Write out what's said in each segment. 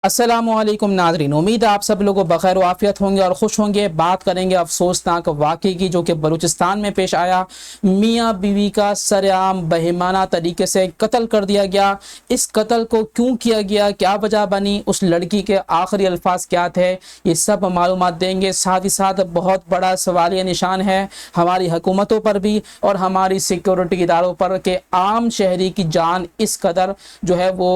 अस्सलामुअलैकुम नाज़रीन, उम्मीद है आप सब लोगों बखैर व आफियत होंगे और खुश होंगे। बात करेंगे अफसोसनाक वाक़े की जो कि बलूचिस्तान में पेश आया। मियाँ बीवी का सरेआम बहिमाना तरीके से कत्ल कर दिया गया। इस कत्ल को क्यों किया गया, क्या वजह बनी, उस लड़की के आखिरी अल्फाज क्या थे, ये सब मालूमात देंगे। साथ ही साथ बहुत बड़ा सवालिया निशान है हमारी हुकूमतों पर भी और हमारी सिक्योरिटी इदारों पर कि आम शहरी की जान इस कदर जो है वो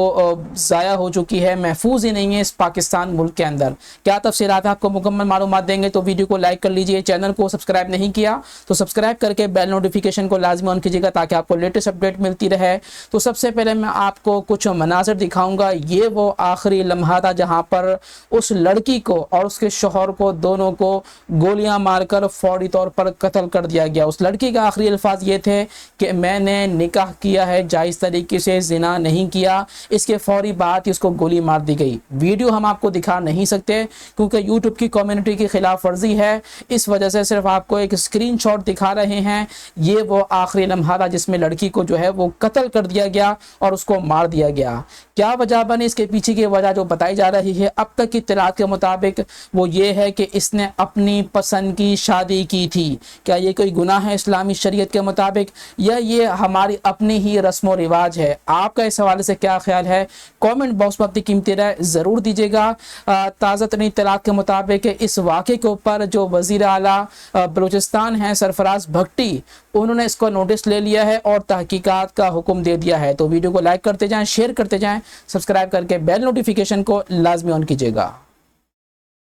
ज़ाया हो चुकी है, महफूज नहीं है इस पाकिस्तान मुल्क के अंदर। क्या तफसीलात है आपको मुकम्मल मालूमात देंगे, तो वीडियो को लाइक कर लीजिए। चैनल को सब्सक्राइब नहीं किया तो सब्सक्राइब करके बेल नोटिफिकेशन को लाजमी ऑन कीजिएगा ताकि आपको लेटेस्ट अपडेट मिलती रहे। तो सबसे पहले मैं आपको कुछ मनाज़िर दिखाऊंगा। ये वो आखिरी लम्हा था जहां पर उस लड़की को और उसके शौहर को दोनों को गोलियां मारकर फौरी तौर पर कत्ल कर दिया गया। उस लड़की का आखिरी अल्फाज ये थे कि मैंने निकाह किया है, जायज़ तरीके से जिना नहीं किया। इसके फौरी बाद ही उसको गोली मार दी गई। वीडियो हम आपको दिखा नहीं सकते क्योंकि यूट्यूब की कम्युनिटी की खिलाफ वर्जी है, इस वजह से सिर्फ आपको एक स्क्रीनशॉट दिखा रहे हैं। ये वो आखिरी लम्हा था जिसमें लड़की को जो है वो कत्ल कर दिया गया और उसको मार दिया गया। क्या वजह बनी, इसके पीछे की वजह जो बताई जा रही है अब तक की इत्तलात के मुताबिक वो ये है कि इसने अपनी पसंद की शादी की थी। क्या ये कोई गुनाह है इस्लामी शरीयत के मुताबिक, या ये हमारी अपनी ही रस्म व रिवाज है? आपका इस हवाले से क्या ख्याल है? कमेंट बॉक्स में अपनी कीमती राय ज़रूर दीजिएगा। ताज़ा तरीन इत्तलात के मुताबिक इस वाक़े के ऊपर जो वज़ीर आला बलूचिस्तान हैं सरफराज भट्टी, उन्होंने इसको नोटिस ले लिया है और तहकीकात का हुक्म दे दिया है। तो वीडियो को लाइक करते जाएं, शेयर करते जाएं, सब्सक्राइब करके बेल नोटिफिकेशन को लाजमी ऑन कीजिएगा।